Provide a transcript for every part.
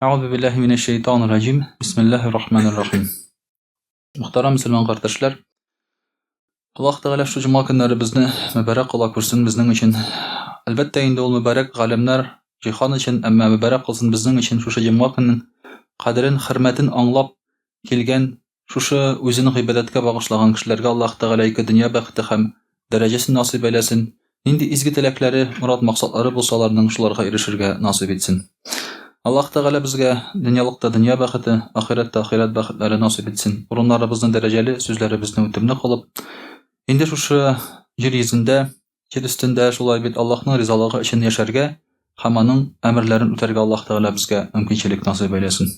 Euzu billahi mineşşeytanirracim. Bismillahirrahmanirrahim. Muhtaram Müslüman kardeşler, Allah Teala şu cuma günleri bizni mübarek kıla kılsın bizning için. Elbette indi ol mübarek galemler cihan için amma mübarek kılsın bizning için şu cuma günün kadrin, hürmetin anlap kelgen şu özünü ibadetkə bağışlagan kişilerge Allah Teala iki dünya baxtı hem derecesini nasip eylesin. Indi izgi tilekleri, murad maksatları bulsalarının şularga erişirge nasip etsin. Allah Teala bizge dünyalıkta dünya baxıtı, ahirette ahiret baxıtları nasip etsin. Burunlarımızın dereceli, sözlerimizin ötümlü kılıp, indi şu yer yüzünde, yer üstünde şulay bit Allah'ın rizalığı için yaşarga, hamanın emirlerin öterge Allah Teala bizge mümkünçilik nasip eylesin.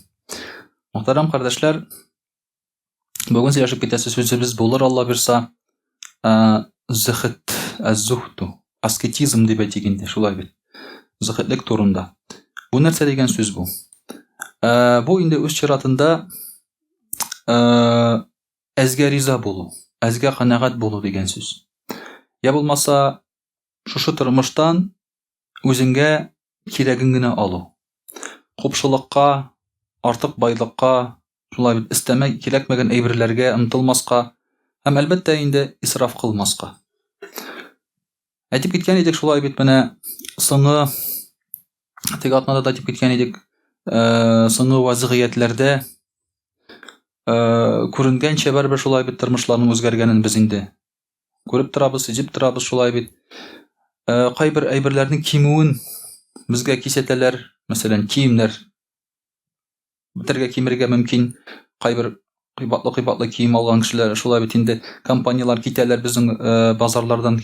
Muhtaram kardeşler, bugün siyaşıp bitesi sözümüz bulur Allah birsa, zıhıt, az-zuhdu, asketizm diye betiginde şulay bit. Zıhıtlık turunda. Bu nerse degen söz bu. Bu indi öz çıratında ezge riza bolu, ezge kanagat bolu degen söz. Ya bulmasa şu turmuştan özünge kiregingini alu. Kopşulukka, artık baylıkka, şulay bit istemek kirekmegen eybirlerge ımtılmaska, hem elbette indi israf kılmaska. Aytip gitken idik şulay bit mene sını Tegatnada da aytip ketken edik, sыңгы вазыгыятләрдә күренгәнчә бер шулай бит тормышларның үзгәргәнен без инде күреп торабыз, сизеп торабыз шулай бит. Кайбер әйберләрнең кимүен безгә кисәтәләр, мәсәлән, киемнәр битәргә кимергә мөмкин. Кайбер кыйбатлы кием алган кешеләр шулай бит инде компаниялар китәләр безнең базарлардан.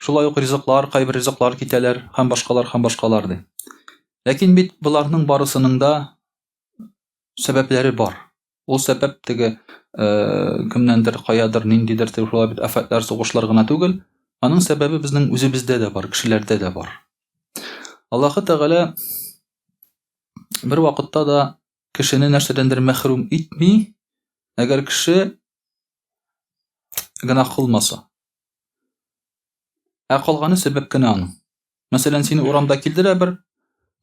Шулай ук ризыклар, кайбер ризыклар китәләр, һәм башкалар ди. Ләкин бит буларның барысының да сәбәпләре бар. Ул сәбәп теге кемнәндер, каядыр, ниндидер шулай бит афатлар, сугышлар гына түгел, аның сәбәбе безнең үзебездә дә бар, кешеләрдә дә бар. Аллаһы Тәгалә бер вакытта да кешене нәрсәдәндер мәхрүм итми, әгәр кеше гына кылмаса. Калганы сәбәп кенә аның. Мәсәлән, сине урамда килдерә бер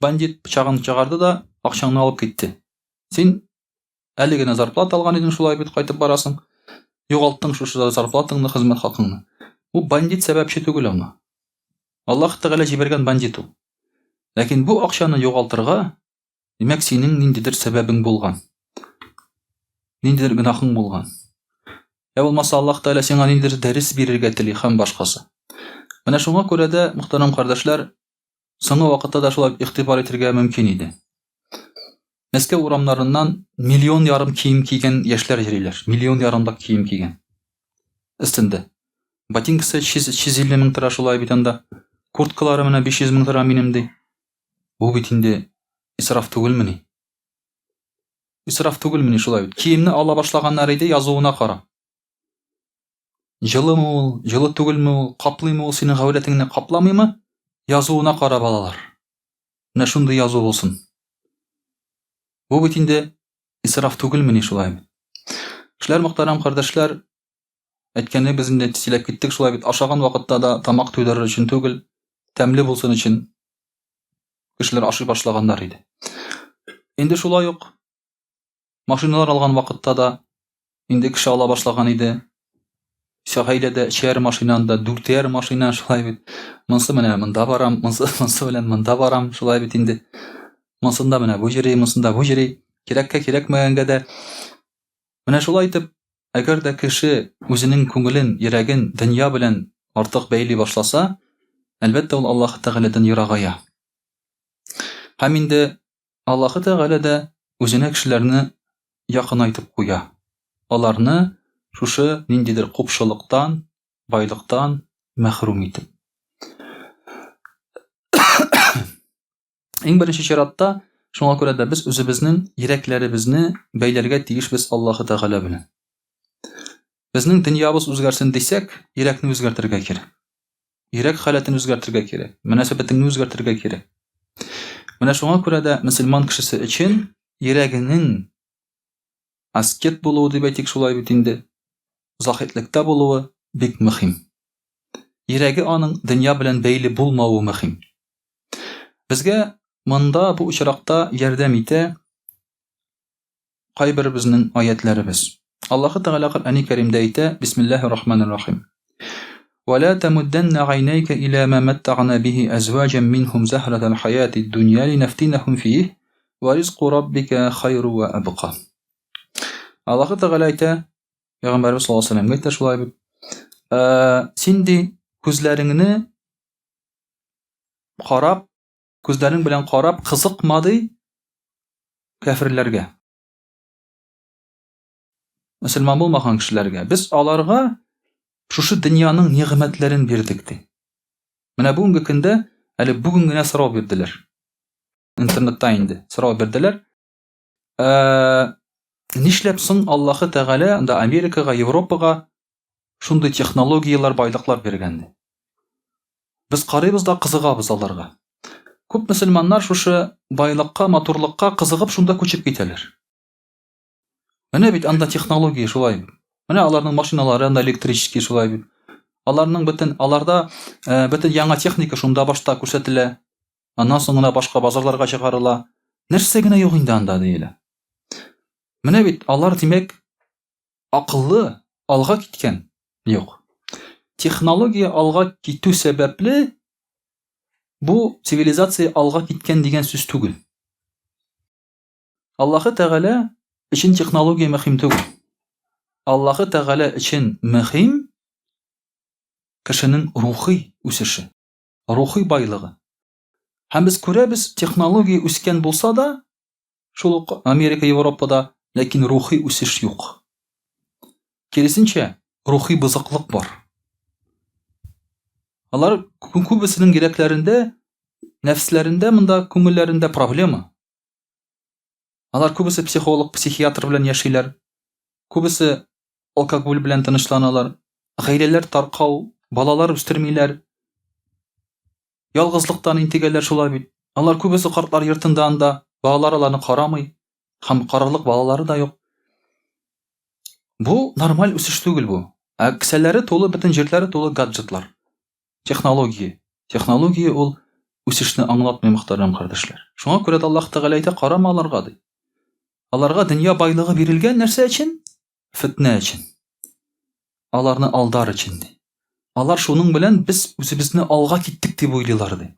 бандит пычагын чыгарды да акчаңны алып китте. Син әле генә зарплата алган идең, шулай бит кайтып барасың. Югалттың шушы зарплатаңны, хезмәт хакыңны. Бу бандит сәбәпче түгел аңа. Аллаһ Тәгалә җибәргән бандит ул. Ләкин бу акчаны югалтырга, димәк, синең ниндидер сәбәбең булган. Ниндидер гынахың булган. Я булмаса Аллаһ Тәгалә сиңа ниндидер дәрес бирергә тели һәм башкасы. Менә шуңа күрә дә, мөхтәрәм кардәшләр, соңгы вакытта да шулай игътибар итәргә мөмкин иде. Мәскәү урамнарыннан 1,5 миллион кием кигән яшьләр йөриләр. 1,5 миллион кием кигән. Өстендә. Ботинкасы 150 мең тора шулай бит анда. Курткалары менә 500 мең тора минем ди. Бу бит инде исраф түгелмени? Исраф түгелмени шулай бит? Киемне ала башлаганнар иде, язуына кара. Жылымы ул, жылы түгелме ул, каплыймы ул синең гаврәтеңне, капламыймы? Язуына кара балалар. Менә шундый язу булсын. Бу бит инде исраф түгелмени шулай бит? Кешеләр, мөхтәрәм кардәшләр, әйткәнне без инде сөйләп киттек шулай бит. Ашаган вакытта да тамак туйдырыр өчен түгел, тәмле булсын өчен кешеләр ашый башлаганнар иде. Инде шулай ук машиналар алган вакытта да инде кеше ала башлаган иде. Шәһәйләдә 3 машинанда 4 машина шулай бит. Монсы менә монда барам, монсы белән монда барам шулай бит инде. Монсында менә бу җире, монсында бу җире, кирәккә кирәкмәгәнгә дә. Менә шулай итеп, әгәр дә кеше үзенең күңелен, йөрәген дөнья белән артык бәйли башласа, әлбәттә ул Аллаһ Тәгаләдән ерагая. Һәм инде Аллаһ Тәгалә дә үзенә кешеләрне якынайтып куя. Аларны шушы ниндидер купшылыктан, байлыктан мәхрүм итеп. Иң беренче чиратта шуңа күрә дә без үзебезнең йөрәкләребезне бәйләргә тиешбез Аллаһ Тәгалә белән. Безнең дөньябыз үзгәрсен дисәк, йөрәкне үзгәртергә кирәк. Йөрәк халатын үзгәртергә кирәк. Мөнәсәбәтеңне үзгәртергә кирәк. Менә шуңа күрә дә мөселман кешесе өчен йөрәгенең аскет булуы дип әйтик шулай бит инде. Захитлектә булуы бик мөһим. Йөрәге аның дөнья белән бәйле булмавы мөһим. Безгә монда бу очракта ярдәм итә кайбер безнең аятләребез. Аллаһы Тәгалә Коръәни Кәримдә әйтә: Бисмиллаһир-рахманир-рахим. ولا تمدن عينيك إلى ما متعنا به أزواجا منهم زهرة الحياة الدنيا لنفتنهم فيه ورزق ربك خير وأبقى. Аллаһы Тәгалә әйтә, Пәйгамбәрбез саллаллаһу алейһи ва сәлләмгә әйтә шулай бит. Син ди күзләреңне карап, күзләрең белән карап кызыкмады кафирләргә. Мөселман булмаган кешеләргә. Без аларга шушы дөньяның нигъмәтләрен бирдек ди. Менә бүгенге көндә, әле бүген генә сорау бирделәр. Интернетта инде сорау бирделәр. Нишләп соң Аллаһы Тәгалә анда Америкага, Европага шундый технологиялар, байлыклар биргән ди. Без карыйбыз да кызыгабыз аларга. Күп мөселманнар шушы байлыкка, матурлыкка кызыгып шунда күчеп китәләр. Менә бит анда технология шулай. Менә аларның машиналары анда электрический шулай бит. Аларның аларда бөтен яңа техника шунда башта күрсәтелә. Аннан соң гына башка базарларга чыгарыла. Нәрсә генә юк инде анда диелә. Менә бит алар димәк акыллы алга киткән. Юк. Технология алга китү сәбәпле бу цивилизация алга киткән дигән сүз түгел. Аллаһы Тәгалә өчен технология мөһим түгел. Аллаһы Тәгалә өчен мөһим кешенең рухи үсеше, рухи байлыгы. Һәм без күрәбез, технология үскән булса да, шул ук Америка, Европада, ләкин рухи үсеш юк. Киресенчә, рухи бузыклык бар. Алар күбесенең йөрәкләрендә, нәфсләрендә, монда күңелләрендә проблема. Алар күбесе психолог, психиатр белән яшиләр. Күбесе алкоголь белән тынычланалар. Гаиләләр таркау, балалар үстермиләр. Ялгызлыктан интегәләр шулай бит. Алар күбесе картлар йортында анда, балалар аларны карамый, һәм карарлык балалары да юк. Бу нормаль үсеш түгел бу. Кесәләре тулы, бөтен җирләре тулы гаджетлар. Технология. Технология ул үсешне аңлатмый, мөхтәрәм кардәшләр. Шуңа күрә Аллаһ Тәгалә әйтә, карама аларга ди. Аларга дөнья байлыгы бирелгән нәрсә өчен? Фитнә өчен. Аларны алдар өчен ди. Алар шуның белән без үзебезне алга киттек дип уйлыйлар ди.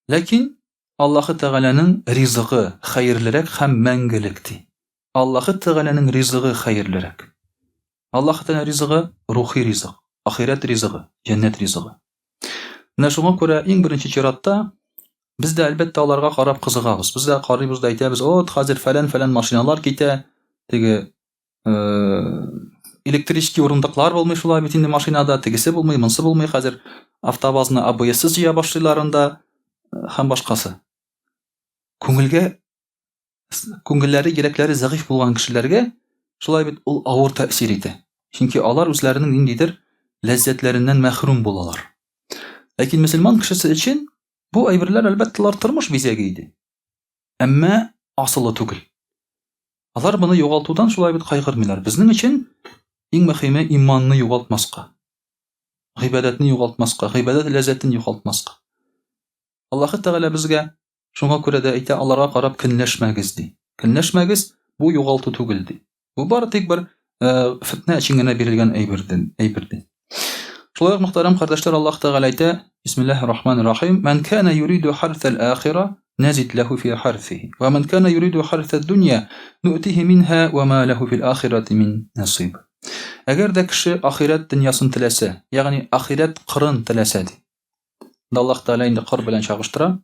Ләкин Аллаһы Тәгаләнең ризыгы хәерлерәк һәм мәңгелек ди. Аллаһы Тәгаләнең ризыгы хәерлерәк. Аллаһы Тәгалә ризыгы рухи ризык, ахират ризыгы, җәннәт ризыгы. Менә шуңа күрә иң беренче чиратта без дә әлбәттә аларга карап кызыгабыз. Без дә карыйбыз да әйтәбез: "От, хәзер фәлән машиналар китә, теге электрический урындыклар булмый шулай бит инде машинада, тегесе булмый, монсы булмый, хәзер автобазны АБС җыя башлыйлар анда һәм башкасы." Күңелләре, йөрәкләре зәгыйф булган кешеләргә шулай бит ул авыр тәэсир итә. Чөнки алар үзләренең ниндидер ләззәтләреннән мәхрүм булалар. Ләкин мөселман кешесе өчен бу әйберләр әлбәттә тормыш бизәге иде. Әмма асылы түгел. Алар моны югалтудан шулай бит кайгырмыйлар. Безнең өчен иң мөһиме иманны югалтмаска, гыйбадәтне югалтмаска, гыйбадәт ләззәтен югалтмаска. Аллаһы Тәгалә безгә шуңа күрә дә әйтә, аларга карап көнләшмәгез ди. Көнләшмәгез, бу югалту түгел ди. Бу бары тик бер фитнә өчен генә бирелгән әйбер ди. Шулай ук мөхтәрәм кардәшләр, Аллаһ Тәгалә әйтә: Бисмиллаһир-рахманир-рахим. Ман кана юриду харсал ахира назид лаху фи харсиhi. Ва ман кана юриду харсад дунья ну'тиhi минха ва ма лаху фил ахирати мин насиб. Әгәр дә кеше ахират дөньясын теләсә, ягъни ахират кырын теләсә ди. Аллаһ Тәгалә инде кыр белән чагыштыра.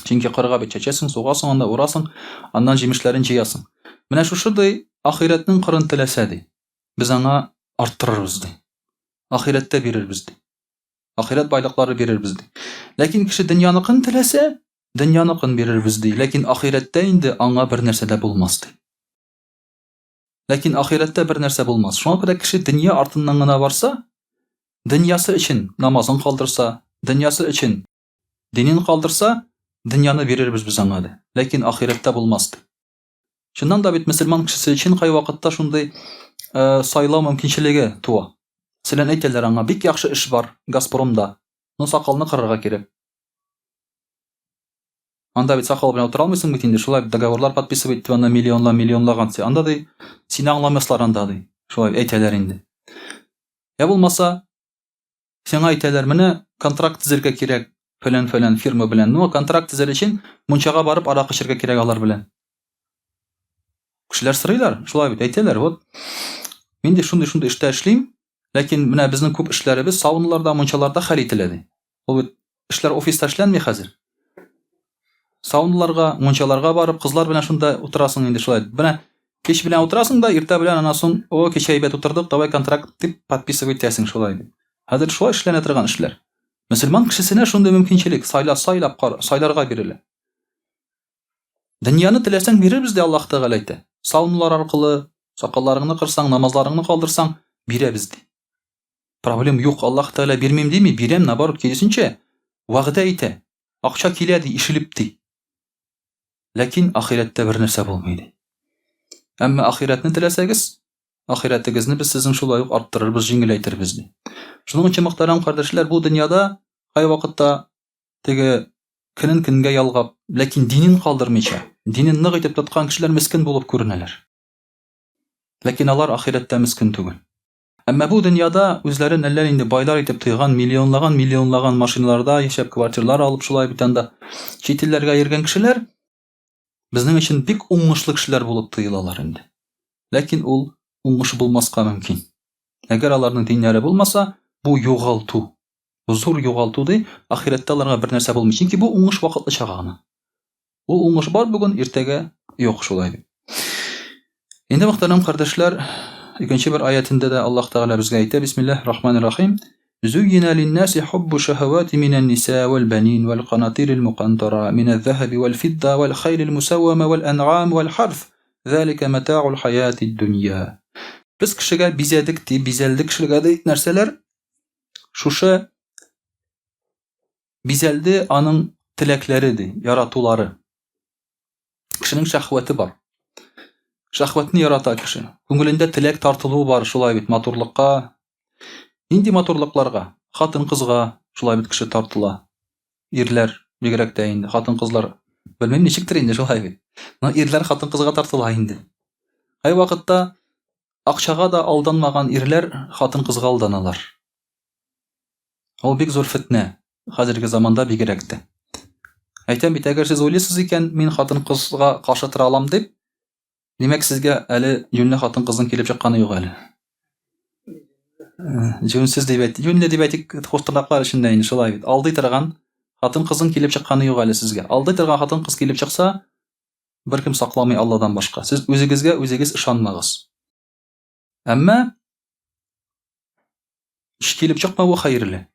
Чөнки кырга бит чәчәсең, сугасың, анда урасың, аннан җимешләрен җыясың. Менә шушыдай ахиратның кырын теләсә ди. Без аңа арттырырбыз ди. Ахиратта бирербез ди. Ахират байлыклары бирербез ди. Ләкин кеше дөньяныкын теләсә, дөньяныкын бирербез ди. Ләкин ахиратта инде аңа бер нәрсә дә булмас ди. Ләкин ахиратта бер нәрсә булмас. Шуңа күрә кеше дөнья артыннан гына барса, дөньясы өчен намазын калдырса, дөньясы өчен динен калдырса, дөньяны бирербез без аңа ди. Ләкин ахиратта булмас ди. Шуннан да бит мөселман кешесе өчен кай вакытта шундый сайлау мөмкинчелеге туа. Силән әйтәләр аңа: "Бик яхшы эш бар Газпромда. Ну сакалны кырырга кирәк." Анда бит сакал белән утыра алмыйсың бит инде, шулай договорлар подписывать итеп, анда миллионлаган. Анда ди, сине аңламаслар анда ди. Шулай әйтәләр инде. Я булмаса, сиңа әйтәләр, менә контракт төзергә кирәк, фәлән фирма белән. Ну, контракт төзәр өчен мунчага барып аракы эчәргә кирәк алар белән. Кешеләр сорыйлар, шулай бит әйтәләр, вот. Мин дә шундый эштә эшлим, ләкин менә безнең күп эшләребез сауналарда, мунчаларда хәл ителә ди. Ул бит эшләр офиста эшләнми хәзер. Сауналарга, мунчаларга барып, кызлар белән шунда утырасың инде шулай. Менә кич белән утырасың да, иртә белән анан соң, о, кич әйбәт утырдык, давай контракт дип подписывать итәсең шулай. Хәзер шулай эшләнә торган эшләр. Мөселман кешесенә шундый мөмкинчелек, сайларга бирелә. Дөньяны теләсәң бирербез ди, Аллаһ Тәгалә әйтә. Сауналар аркылы сакалларыңны кырсаң, намазларыңны калдырсаң, бирәбез ди. Проблем юк, Аллаһ Тәгалә бирмим дими, бирәм, наоборот, киресенчә, вәгъдә итә. Акча килә ди, ишелеп ди. Ләкин ахирәттә бер нәрсә булмый ди. Әмма ахирәтне теләсәгез, ахирәтегезне без сезнең шулай ук арттырырбыз, җиңеләйтербез ди. Шуның өчен, мөхтәрәм кардәшләр, бу дөньяда кай вакытта теге көнен-көнгә ялгап, ләкин динен калдырмыйча, динен нык итеп тоткан кешеләр мискин булып күренәләр. Ләкин алар ахирәттә мискин түгел. Әмма бу дөньяда үзләрен әллә инде байлар итеп тойган, миллионлаган машиналарда яшәп, квартиралар алып, шулай бит анда чит илләргә йөргән кешеләр безнең өчен бик уңышлы кешеләр булып тоелалар инде. Ләкин ул уңыш булмаска мөмкин. Әгәр аларның диннәре булмаса, бу югалту. Бу зур югалту ди, ахирәттә аларга бер нәрсә булмый. Чөнки бу уңыш вакытлыча гына. Ул уңыш бар бүген, иртәгә юк шулай ди. Инде мөхтәрәм кардәшләр, икенче бер аятында да Аллаһ Тәгалә безгә әйтә, бисмиллаһир-рахманир-рахим. زين للناس حب الشهوات من النساء والبنين والقناطير المقنطرة من الذهب والفضة والخيل المسومة والأنعام والحرث ذلك متاع الحياة الدنيا. Biz kişiga bizadik di, bizaldik kişiga di нәрсәләр? Шушы bizaldi аның теләкләре ди, яратулары. Кешенең шәһвәте бар. Шәһвәтне ярата кеше. Күңелендә теләк тартылу бар, шулай бит матурлыкка. Нинди матурлыкларга? Хатын-кызга шулай бит кеше тартыла. Ирләр бигрәк тә инде, хатын-кызлар белмим ничектер инде шулай бит. Но ирләр хатын-кызга тартыла инде. Ай вакытта акчага да алданмаган ирләр хатын-кызга алданалар. Ул бик зур фитнә. Хәзерге заманда бигрәк тә. Әйтәм бит, әгәр сез уйлыйсыз икән, мин хатын-кызга каршы тора алам дип, димәк сезгә әле юньле хатын-кызның килеп чыкканы юк әле. Юньсез дип әйт. Юньле дип әйтик, хостырнаклар өчендә инде шулай бит. Алдый торган хатын-кызның килеп чыкканы юк әле сезгә. Алдый торган хатын-кыз килеп чыкса, беркем сакламый Алладан башка. Сез үзегезгә үзегез ышанмагыз. Әмма килеп чыкмау хәерле.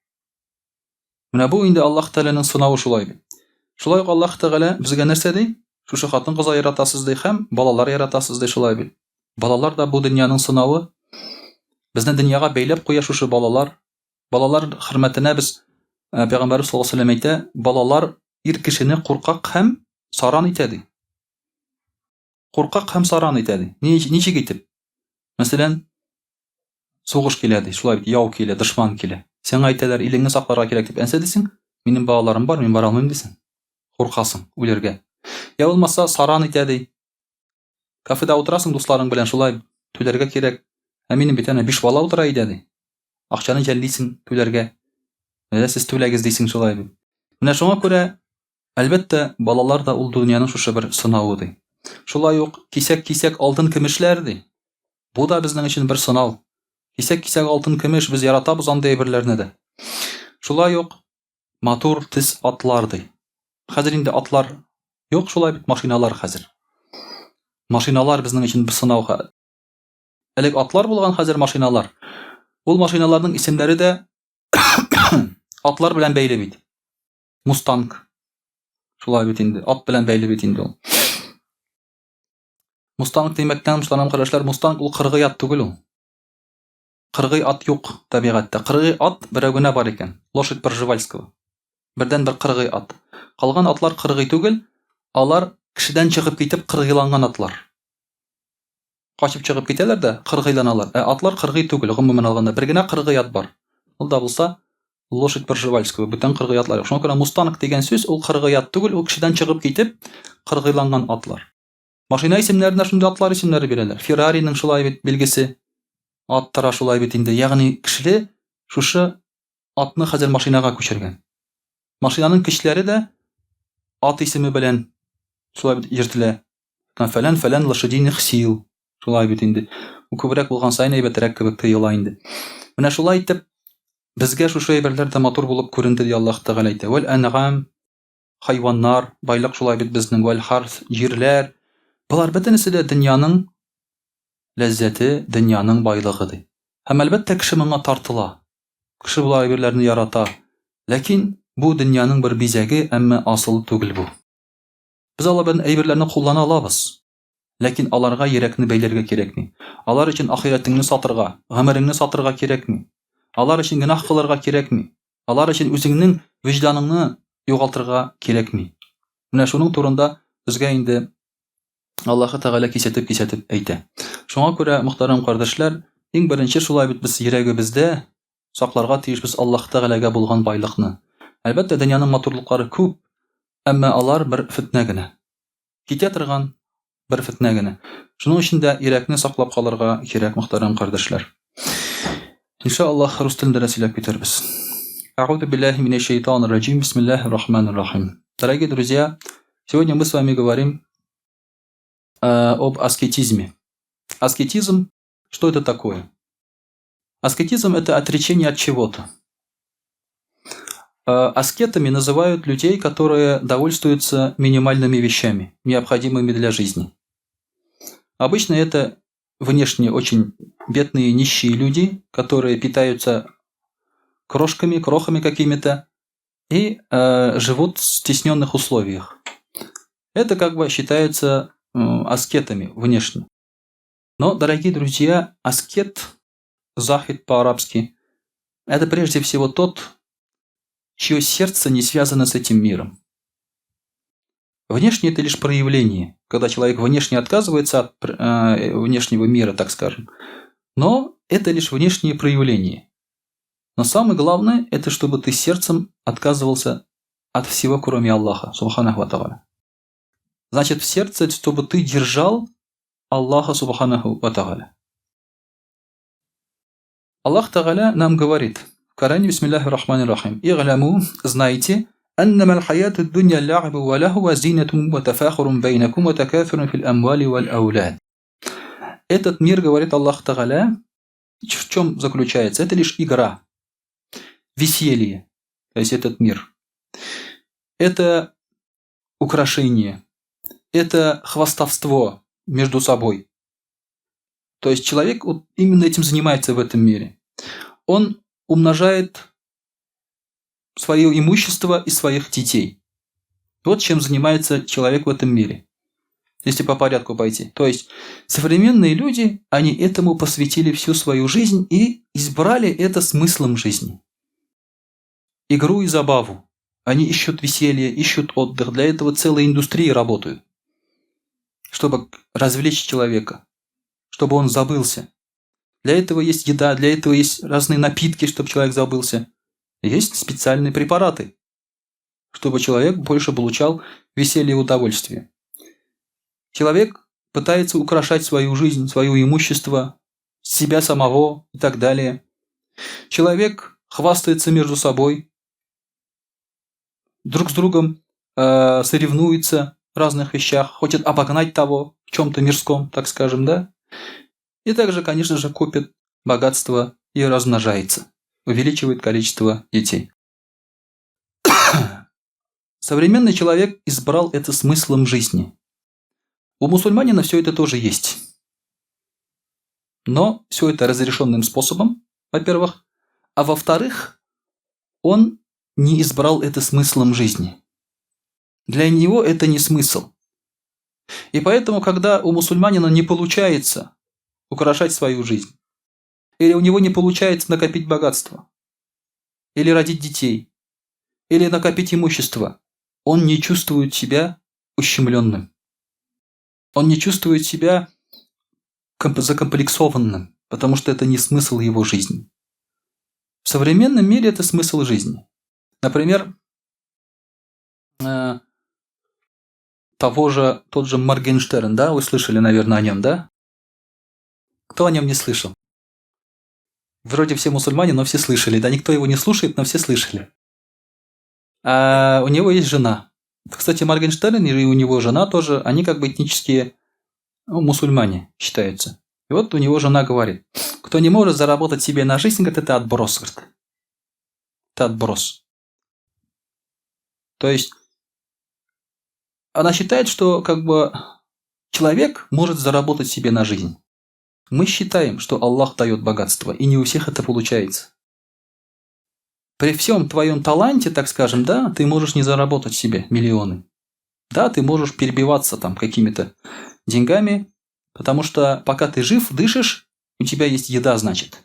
Менә бу инде Аллаһ Тәгаләнең сынавы шулай бит. Шулай ук Аллаһ Тәгалә безгә нәрсә ди? Шушы хатын-кызга яратасыз ди һәм балалар яратасыз ди шулай бит. Балалар да бу дөньяның сынавы. Безне дөньяга бәйләп куя шушы балалар. Балалар хөрмәтенә без Пәйгамбәрбез саллаллаһу алейһи ва сәллям әйтә, балалар ир кешене куркак һәм саран итә ди. Куркак һәм саран итә ди. Ничек итеп? Мәсәлән, сугыш килә ди, шулай бит, яу килә, дошман килә. Сиңа әйтәләр, илеңне сакларга кирәк дип әнсә дисең, минем балаларым бар, мин бара алмыйм дисең. Куркасың үләргә. Я булмаса саран итә ди. Кафеда утырасың дусларың белән, шулай түләргә кирәк. Ә минем бит әнә 5 бала утыра иде ди. Акчаны җәллисең түләргә. Менә сез түләгез дисең шулай бит. Менә шуңа күрә әлбәттә балалар да ул дөньяның шушы бер сынавы ди. Шулай ук кисәк алтын көмешләр ди. Бу да безнең өчен бер сынау. Кисәк алтын көмеш без яратабыз андай әйберләрне дә. Шулай ук матур тез атлар ди. Хәзер инде атлар юк, шулай бит, машиналар хәзер. Машиналар безнең өчен бер сынау. Элек атлар булган, хәзер машиналар. Ул машиналарның исемләре дә атлар белән бәйле бит. Мустанг. Шулай бит инде, ат белән бәйле бит инде ул. Мустанг димәктән мөхтәрәм кардәшләр, Мустанг ул кыргый ат түгел ул. Кыргый ат юк табигатьтә. Кыргый ат берәү генә бар икән. Лошадь Пржевальского. Бердән бер кыргый ат. Калган атлар кыргый түгел, алар кешедән чыгып китеп кыргыйланган атлар. Качып чыгып китәләр дә кыргыйланалар. Атлар кыргый түгел, гомумән алганда бер генә кыргый ат бар. Ул да булса лошадь Пржевальского, бүтән кыргыятлар. Шуңа күрә мустанг дигән сүз ул кыргыят түгел, ул кешедән чыгып китеп кыргыйланган атлар. Машина исемнәренә шундый атлар исемнәре бирәләр. Феррариның шулай бит билгесе, аттара шулай бит инде. Ягъни кешеле шушы атны хәзер машинага күчергән. Машинаның көчләре дә ат исеме белән шулай бит йөртелә. Фәлән лошадиных сил. Шулай бит инде. У күбрәк булган сайын әйбәтрәк кебек тоела инде. Менә шулай итеп безгә шушы әйберләр дә матур булып күренде ди Аллаһ Тәгалә әйтә. Вәл ан'ам, хайваннар, байлык шулай бит безнең, вәл харс, җирләр. Булар бөтенесе дә дөньяның ләззәте, дөньяның байлыгы ди. Һәм әлбәттә кеше моңа тартыла. Кеше бу әйберләрне ярата. Ләкин бу дөньяның бер бизәге, әмма асыл түгел бу. Без алар белән әйберләрне куллана алабыз. Ләкин аларга йөрәкне бәйләргә кирәкми. Алар өчен ахиратыңны сатырга, гомереңне сатырга кирәкми. Алар өчен гынах кылырга кирәкми. Алар өчен үзеңнең вөҗданыңны югалтырга кирәкми. Менә шуның турында безгә инде Аллаһ Тәгалә кисәтеп әйтә. Шуңа күрә, мөхтәрәм кардәшләр, иң беренче шулай бит без йөрәгебездә сакларга тиешбез Аллаһ Тәгаләгә булган байлыкны. Әлбәттә, дөньяның матурлыклары күп, әмма алар бер фитнә генә. Китә торган бер фитнә генә. Шуның өчен дә йөрәкне саклап калырга кирәк, мөхтәрәм кардәшләр. Иншааллаһ, рус телендә дә сөйләп китербез. А'удhu billahi минаш шайтанир раджим. Бисмиллахир рахманир рахим. Дорогие друзья, сегодня мы с вами говорим об аскетизме. Аскетизм, что это такое? Аскетизм – это отречение от чего-то. Аскетами называют людей, которые довольствуются минимальными вещами, необходимыми для жизни. Обычно это внешне очень бедные, нищие люди, которые питаются крохами какими-то и живут в стесненных условиях. Это как бы считается аскетами внешне. Но, дорогие друзья, аскет, захид по-арабски, это прежде всего тот, чье сердце не связано с этим миром. Внешне это лишь проявление, когда человек внешне отказывается от внешнего мира, так скажем. Но это лишь внешнее проявление. Но самое главное, это чтобы ты сердцем отказывался от всего, кроме Аллаха, субханаху ва тааля. Значит, в сердце, чтобы ты держал Аллаха, субханаху ва тааля. Аллах Тааля нам говорит в Коране, бисмиллахир рахманир рахим: «И'ламу, знайте, аннама аль-хаяту ад-дунья ла'бу ва лаху ва зинатун ва тафахурун байнакум ва такафурун фил амвали валь аулад». Этот мир, говорит Аллах Тааля, в чем заключается? Это лишь игра, веселье, то есть этот мир. Это украшение, это хвастовство между собой. То есть человек вот именно этим занимается в этом мире. Он умножает свое имущество и своих детей. Вот чем занимается человек в этом мире. Если по порядку пойти. То есть современные люди, они этому посвятили всю свою жизнь и избрали это смыслом жизни. Игру и забаву. Они ищут веселье, ищут отдых. Для этого целые индустрии работают. Чтобы развлечь человека. Чтобы он забылся. Для этого есть еда, для этого есть разные напитки, чтобы человек забылся. Есть специальные препараты, чтобы человек больше получал веселье и удовольствие. Человек пытается украшать свою жизнь, свое имущество, себя самого и так далее. Человек хвастается между собой, друг с другом соревнуется в разных вещах, хочет обогнать того в чем-то мирском, так скажем, да? И также, конечно же, копит богатство и размножается, увеличивает количество детей. Современный человек избрал это смыслом жизни. У мусульманина все это тоже есть. Но все это разрешенным способом, во-первых. А во-вторых, он не избрал это смыслом жизни. Для него это не смысл. И поэтому, когда у мусульманина не получается украшать свою жизнь, или у него не получается накопить богатство, или родить детей, или накопить имущество, он не чувствует себя ущемленным. Он не чувствует себя закомплексованным, потому что это не смысл его жизни. В современном мире это смысл жизни. Например, тот же Моргенштерн, да, вы слышали, наверное, о нем, да? Кто о нем не слышал? Вроде все мусульмане, но все слышали, да, никто его не слушает, но все слышали. А у него есть жена. Кстати, Моргенштерн и у него жена тоже, они как бы этнические мусульмане считаются. И вот у него жена говорит, кто не может заработать себе на жизнь, говорит, это отброс. Говорит. Это отброс. То есть, она считает, что как бы человек может заработать себе на жизнь. Мы считаем, что Аллах дает богатство, и не у всех это получается. При всем твоем таланте, так скажем, да, ты можешь не заработать себе миллионы. Да, ты можешь перебиваться там какими-то деньгами, потому что пока ты жив, дышишь, у тебя есть еда, значит.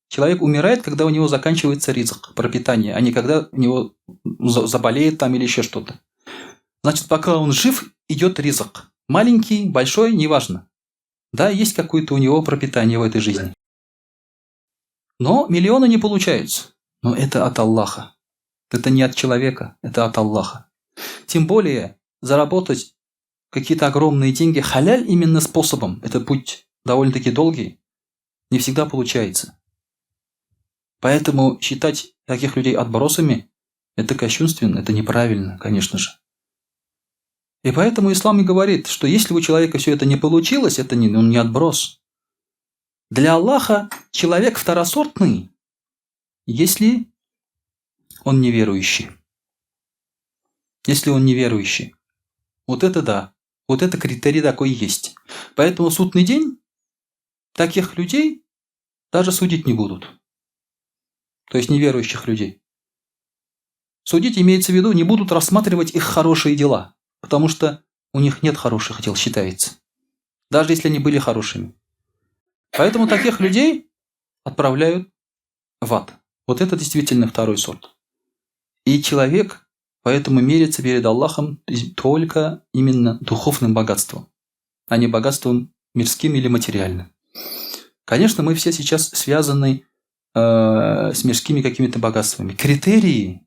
Человек умирает, когда у него заканчивается ризк, пропитание, а не когда у него заболеет там или еще что-то. Значит, пока он жив, идет ризк. Маленький, большой, неважно. Да, есть какое-то у него пропитание в этой жизни. Но миллионы не получаются. Но это от Аллаха. Это не от человека, это от Аллаха. Тем более, заработать какие-то огромные деньги халяль именно способом, это путь довольно-таки долгий, не всегда получается. Поэтому считать таких людей отбросами – это кощунственно, это неправильно, конечно же. И поэтому ислам и говорит, что если у человека все это не получилось, он не отброс. Для Аллаха человек второсортный, если он неверующий. Если он неверующий. Вот это да. Вот это критерий такой есть. Поэтому в судный день таких людей даже судить не будут. То есть неверующих людей. Судить имеется в виду, не будут рассматривать их хорошие дела. Потому что у них нет хороших дел, считается. Даже если они были хорошими. Поэтому таких людей отправляют в ад. Вот это действительно второй сорт. И человек поэтому мерится перед Аллахом только именно духовным богатством, а не богатством мирским или материальным. Конечно, мы все сейчас связаны с мирскими какими-то богатствами. Критерии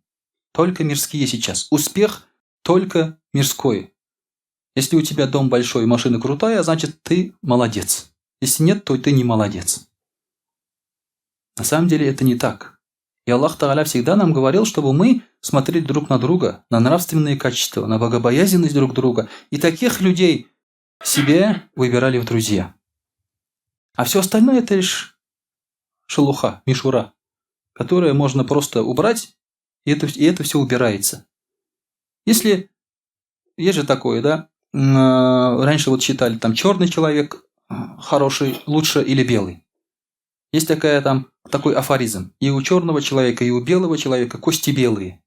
только мирские сейчас. Успех только мирской. Если у тебя дом большой, машина крутая, значит ты молодец. Если нет, то ты не молодец. На самом деле это не так. И Аллах Тааля всегда нам говорил, чтобы мы смотрели друг на друга, на нравственные качества, на богобоязненность друг друга. И таких людей себе выбирали в друзья. А все остальное это лишь шелуха, мишура, которое можно просто убрать, и это все убирается. Если есть же такое, да, раньше вот считали там черный человек хороший, лучше или белый. Есть такой афоризм. И у черного человека, и у белого человека кости белые.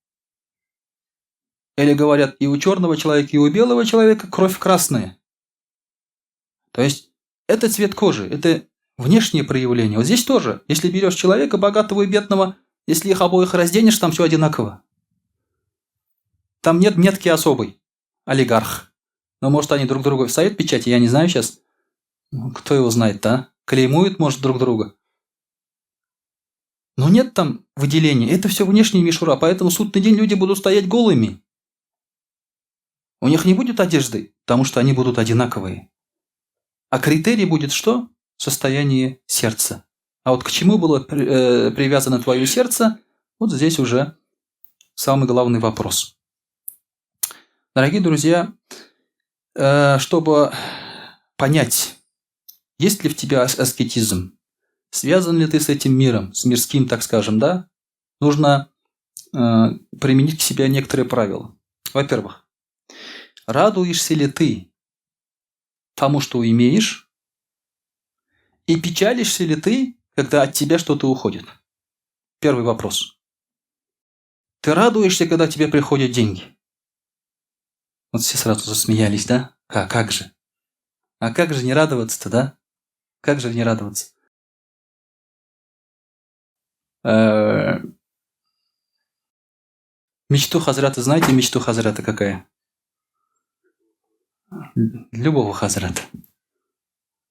Или говорят, и у черного человека, и у белого человека кровь красная. То есть, это цвет кожи, это внешнее проявление. Вот здесь тоже, если берешь человека, богатого и бедного, если их обоих разденешь, там все одинаково. Там нет метки особой. Олигарх. Но может они друг друга вставят печати, я не знаю сейчас. Кто его знает, а? Клеймуют, может, друг друга. Но нет там выделения. Это все внешняя мишура. Поэтому в судный день люди будут стоять голыми. У них не будет одежды, потому что они будут одинаковые. А критерий будет что? Состояние сердца. А вот к чему было привязано твое сердце, вот здесь уже самый главный вопрос. Дорогие друзья, чтобы понять, есть ли в тебя аскетизм, связан ли ты с этим миром, с мирским, так скажем, да, нужно применить к себе некоторые правила. Во-первых, радуешься ли ты тому, что имеешь, и печалишься ли ты, когда от тебя что-то уходит? Первый вопрос. Ты радуешься, когда тебе приходят деньги? Вот все сразу засмеялись, да? Как же? А как же не радоваться-то, да? Как же не радоваться? Мечту Хазрата, знаете, мечту Хазрата какая? Любого Хазрата.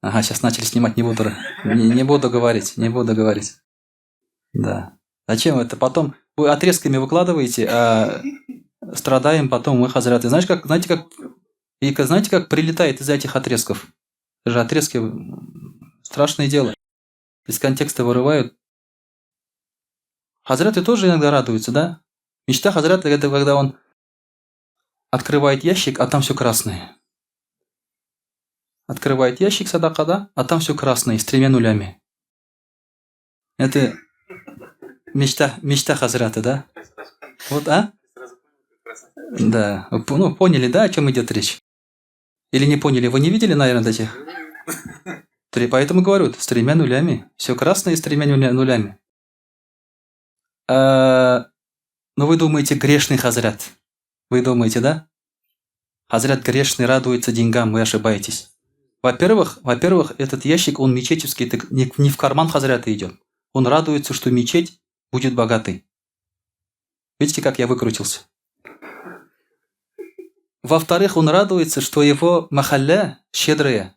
Ага, сейчас начали снимать, не буду говорить. Да. Зачем это? Потом вы отрезками выкладываете, а страдаем потом мы, хазраты. Знаете, как прилетает из этих отрезков? Это же отрезки страшное дело. Из контекста вырывают. Хазраты тоже иногда радуются, да? Мечта хазрата – это когда он открывает ящик, а там все красное. Открывает ящик садака, да? А там все красное, с 3 нулями. Это мечта хазрата, да? Вот, а? Да. Ну, поняли, да, о чем идет речь? Или не поняли? Вы не видели, наверное, этих? Поэтому говорю, с 3 нулями. Все красное с 3 нулями. Но вы думаете, грешный хазрат. Вы думаете, да? Хазрат грешный радуется деньгам, вы ошибаетесь. Во-первых, этот ящик, он мечетевский, не в карман хазрата идет. Он радуется, что мечеть будет богатой. Видите, как я выкрутился? Во-вторых, он радуется, что его махалля щедрые.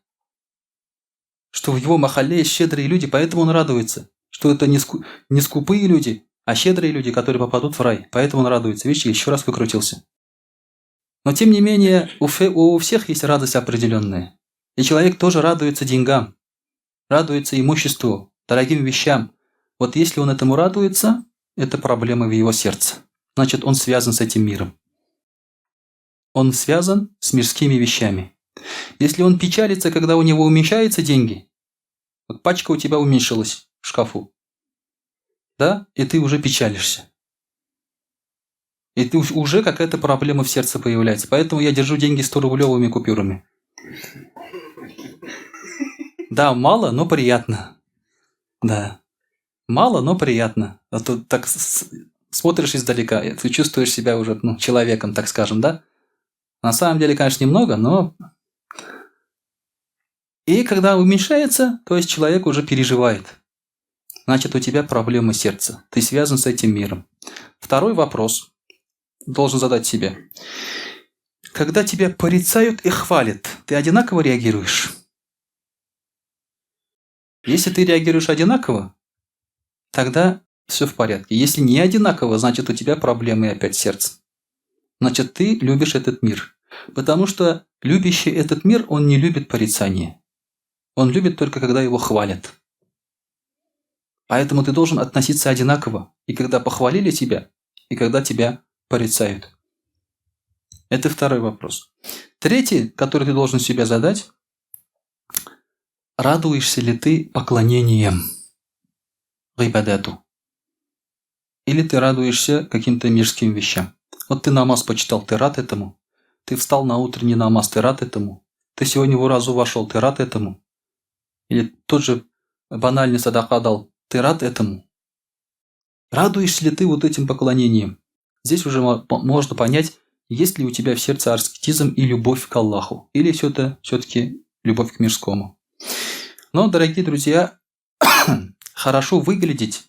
Что в его махалле есть щедрые люди, поэтому он радуется. Что это не скупые люди, а щедрые люди, которые попадут в рай. Поэтому он радуется. Видите, еще раз выкрутился. Но тем не менее, у всех есть радость определенная. И человек тоже радуется деньгам, радуется имуществу, дорогим вещам. Вот если он этому радуется, это проблема в его сердце. Значит, он связан с этим миром. Он связан с мирскими вещами. Если он печалится, когда у него уменьшаются деньги, вот пачка у тебя уменьшилась в шкафу, да, и ты уже печалишься. И ты уже какая-то проблема в сердце появляется. Поэтому я держу деньги 100-рублевыми купюрами. Да, мало, но приятно. Да. Мало, но приятно. А то так смотришь издалека, и ты чувствуешь себя уже человеком, так скажем, да? На самом деле, конечно, немного, но... И когда уменьшается, то есть человек уже переживает. Значит, у тебя проблемы сердца. Ты связан с этим миром. Второй вопрос должен задать себе. Когда тебя порицают и хвалят, ты одинаково реагируешь? Если ты реагируешь одинаково, тогда все в порядке. Если не одинаково, значит, у тебя проблемы опять сердца. Значит, ты любишь этот мир. Потому что любящий этот мир, он не любит порицание. Он любит только, когда его хвалят. Поэтому ты должен относиться одинаково. И когда похвалили тебя, и когда тебя порицают. Это второй вопрос. Третий, который ты должен себе задать. Радуешься ли ты поклонением? Гайбадату. Или ты радуешься каким-то мирским вещам? Вот ты намаз почитал, ты рад этому? Ты встал на утренний намаз, ты рад этому? Ты сегодня в уразу вошел, ты рад этому? Или тот же банальный садака дал, ты рад этому? Радуешься ли ты вот этим поклонением? Здесь уже можно понять, есть ли у тебя в сердце аскетизм и любовь к Аллаху, или это все-таки любовь к мирскому. Но, дорогие друзья, хорошо выглядеть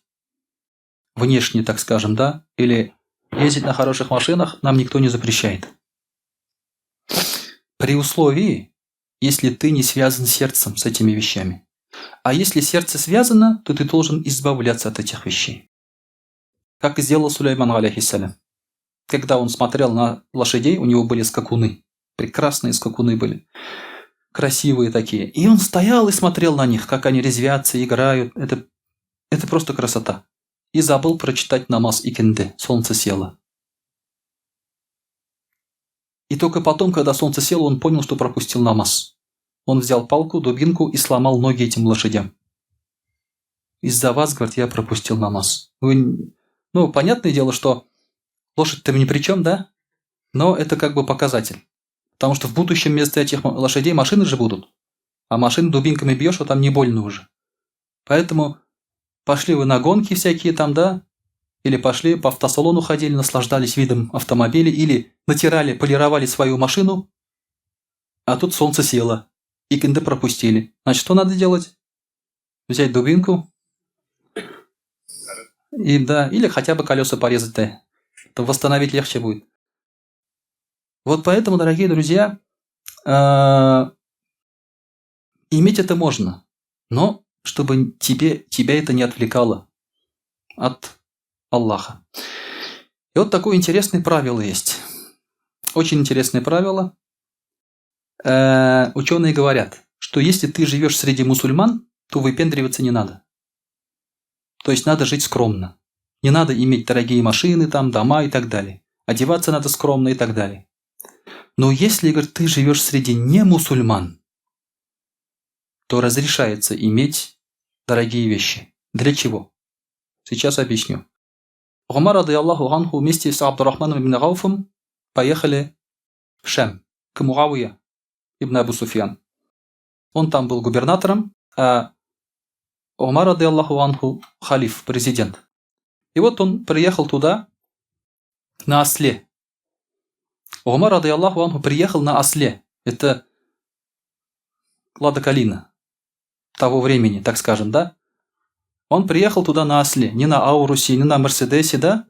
внешне, так скажем, да, или ездить на хороших машинах нам никто не запрещает. При условии, если ты не связан сердцем с этими вещами. А если сердце связано, то ты должен избавляться от этих вещей. Как сделал Сулейман, алейхиссалям. Когда он смотрел на лошадей, у него были скакуны. Прекрасные скакуны были. Красивые такие. И он стоял и смотрел на них, как они резвятся, играют. Это просто красота. И забыл прочитать намаз икинде. Солнце село. И только потом, когда солнце село, он понял, что пропустил намаз. Он взял палку, дубинку и сломал ноги этим лошадям. Из-за вас, говорит, я пропустил намаз. Понятное дело, что лошадь-то ни при чем, да? Но это как бы показатель. Потому что в будущем вместо этих лошадей машины же будут. А машины дубинками бьешь, а там не больно уже. Поэтому пошли вы на гонки всякие там, да? Или пошли по автосалону ходили, наслаждались видом автомобиля, или натирали, полировали свою машину, а тут солнце село, и кенды пропустили. Значит, что надо делать? Взять дубинку, или хотя бы колеса порезать, да. То восстановить легче будет. Вот поэтому, дорогие друзья, иметь это можно, но чтобы тебя это не отвлекало от Аллаха. И вот такое интересное правило есть. Очень интересное правило. Ученые говорят, что если ты живешь среди мусульман, то выпендриваться не надо. То есть надо жить скромно. Не надо иметь дорогие машины, там, дома и так далее. Одеваться надо скромно и так далее. Но если, говорит, ты живешь среди не мусульман, то разрешается иметь дорогие вещи. Для чего? Сейчас объясню. Умар, рады Аллаху анху, вместе с Абдурахманом ибн Гауфом поехали в Шам, к Муавия ибн Абу Суфьян. Он там был губернатором, а Умар, рады Аллаху анху, халиф, президент. И вот он приехал туда на осле. Умар, рады Аллаху анху, приехал на осле. Это Лада Калина того времени, так скажем, да? Он приехал туда на осле, не на Аурусе, не на Мерседесе, да?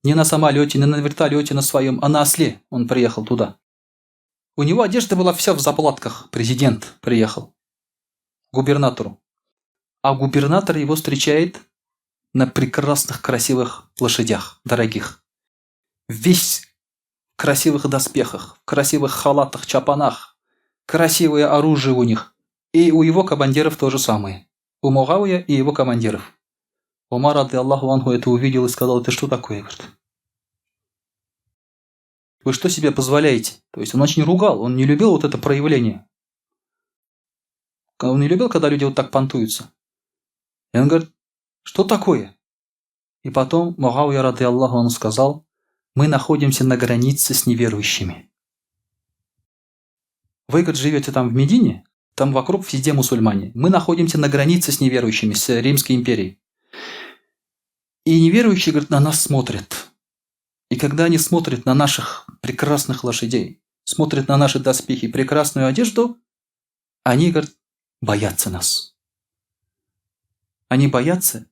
Не на самолете, не на вертолете на своем, а на осле он приехал туда. У него одежда была вся в заплатках. Президент приехал к губернатору. А губернатор его встречает на прекрасных, красивых лошадях, дорогих. Весь в красивых доспехах, в красивых халатах, чапанах. Красивое оружие у них. И у его командиров то же самое. У Муавия и его командиров. Умар, рады Аллаху анху, это увидел и сказал: это что такое? Говорит, вы что себе позволяете? То есть он очень ругал, он не любил вот это проявление. Он не любил, когда люди вот так понтуются. И он говорит: что такое? И потом Муавия, рады Аллаху, он сказал: мы находимся на границе с неверующими. Вы, говорит, живете там в Медине, там вокруг везде мусульмане. Мы находимся на границе с неверующими, с Римской империей. И неверующие, говорит, на нас смотрят. И когда они смотрят на наших прекрасных лошадей, смотрят на наши доспехи, прекрасную одежду, они, говорит, боятся нас. Они боятся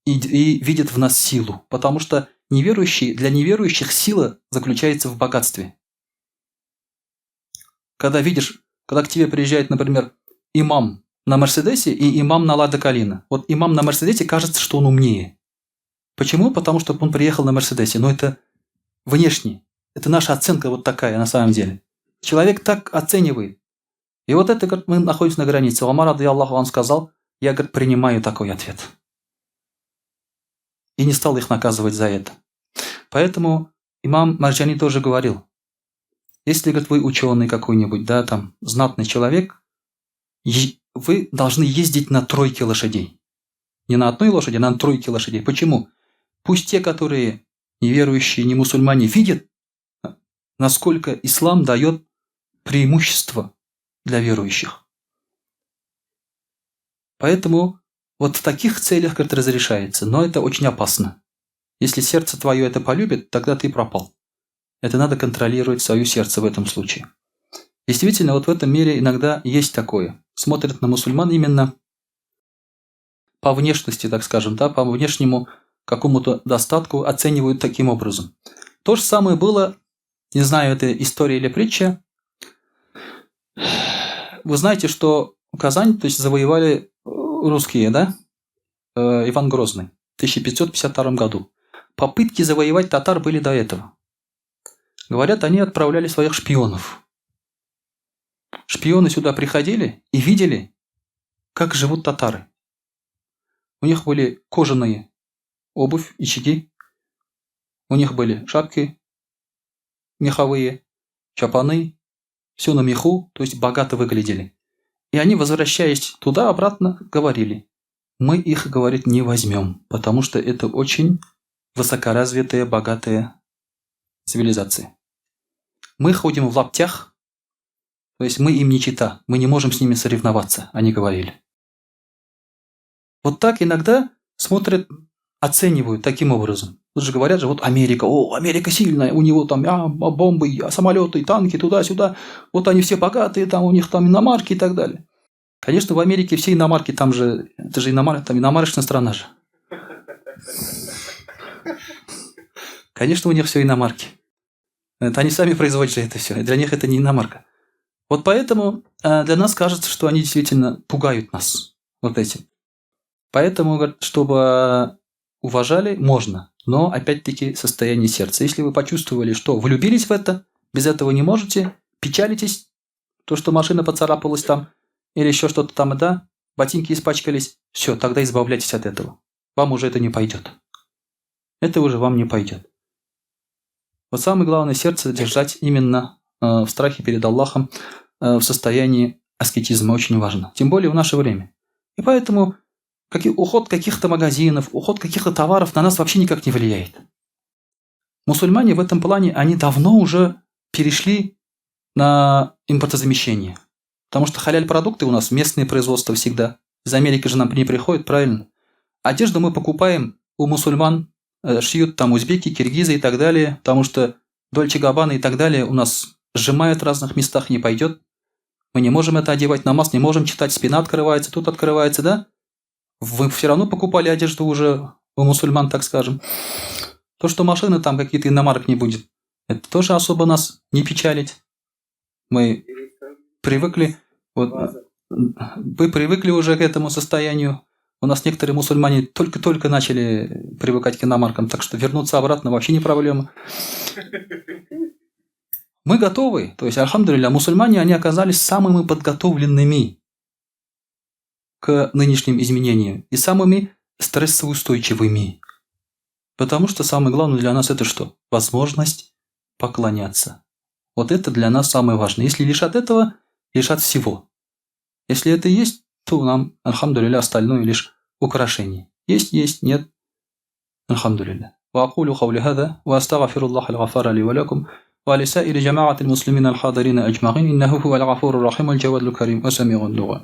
и видят в нас силу, потому что для неверующих сила заключается в богатстве. Когда к тебе приезжает, например, имам на Мерседесе и имам на Лада Калина. Вот имам на Мерседесе кажется, что он умнее. Почему? Потому что он приехал на Мерседесе. Но это внешне. Это наша оценка вот такая на самом деле. Человек так оценивает. И вот это, говорит, мы находимся на границе. Умар, рады Аллаху, он сказал: я, говорит, принимаю такой ответ. И не стал их наказывать за это. Поэтому имам Марджани тоже говорил: если, говорит, вы ученый какой-нибудь, да, там, знатный человек, вы должны ездить на 3 лошадей. Не на 1 лошади, а на 3 лошадей. Почему? Пусть те, которые неверующие, не мусульмане, видят, насколько ислам дает преимущество для верующих. Поэтому вот в таких целях, говорит, разрешается. Но это очень опасно. Если сердце твое это полюбит, тогда ты пропал. Это надо контролировать свое сердце в этом случае. Действительно, вот в этом мире иногда есть такое. Смотрят на мусульман именно по внешности, так скажем, да, по внешнему какому-то достатку оценивают таким образом. То же самое было, не знаю, это история или притча. Вы знаете, что Казань, то есть завоевали русские, да? Иван Грозный в 1552 году. Попытки завоевать татар были до этого. Говорят, они отправляли своих шпионов. Шпионы сюда приходили и видели, как живут татары. У них были кожаные обувь, ичаги. У них были шапки меховые, чапаны, все на меху, то есть богато выглядели. И они, возвращаясь туда-обратно, говорили: мы их, говорит, не возьмем, потому что это очень высокоразвитая, богатая цивилизация. Мы ходим в лаптях, то есть мы им не чита, мы не можем с ними соревноваться, они говорили. Вот так иногда смотрят, оценивают таким образом. Тут же говорят же, вот Америка, Америка сильная, у него там бомбы, самолеты, танки, туда-сюда, вот они все богатые, там у них там иномарки и так далее. Конечно, в Америке все иномарки, там же, это же там иномарочная страна же. Конечно, у них все иномарки. Это они сами производят же это все. Для них это не иномарка. Вот поэтому для нас кажется, что они действительно пугают нас вот этим. Поэтому, чтобы уважали, можно. Но, опять-таки, состояние сердца. Если вы почувствовали, что влюбились в это, без этого не можете, печалитесь, то, что машина поцарапалась там, или еще что-то там, да, ботинки испачкались, все, тогда избавляйтесь от этого. Вам уже это не пойдет. Это уже вам не пойдет. Вот самое главное, сердце держать именно в страхе перед Аллахом, в состоянии аскетизма очень важно. Тем более в наше время. И поэтому уход каких-то магазинов, уход каких-то товаров на нас вообще никак не влияет. Мусульмане в этом плане, они давно уже перешли на импортозамещение. Потому что халяль-продукты у нас местные производства всегда. Из Америки же нам не приходят, правильно? Одежду мы покупаем у мусульман, шьют там узбеки, киргизы и так далее, потому что Дольче Габбана и так далее у нас сжимают в разных местах, не пойдет. Мы не можем это одевать, намаз не можем читать, спина открывается, тут открывается, да? Вы все равно покупали одежду уже у мусульман, так скажем. То, что машины там какие-то иномарок не будет, это тоже особо нас не печалит. Мы привыкли, вот, вы привыкли уже к этому состоянию. У нас некоторые мусульмане только-только начали привыкать к иномаркам, так что вернуться обратно вообще не проблема. Мы готовы. То есть, альхамдулилля, мусульмане, они оказались самыми подготовленными к нынешним изменениям и самыми стрессоустойчивыми. Потому что самое главное для нас это что? Возможность поклоняться. Вот это для нас самое важное. Если лишат этого, лишат всего. Если это есть, то нам, альхамдулилля, остальное лишь украшение. Есть, нет. Альхамдулилля. وأقول قولي هذا وأستغفر الله الغفار لي ولكم ولسائر جماعة المسلمين الحاضرين أجمعين إنه هو الغفور الرحيم الجواد الكريم وسميع الدعاء.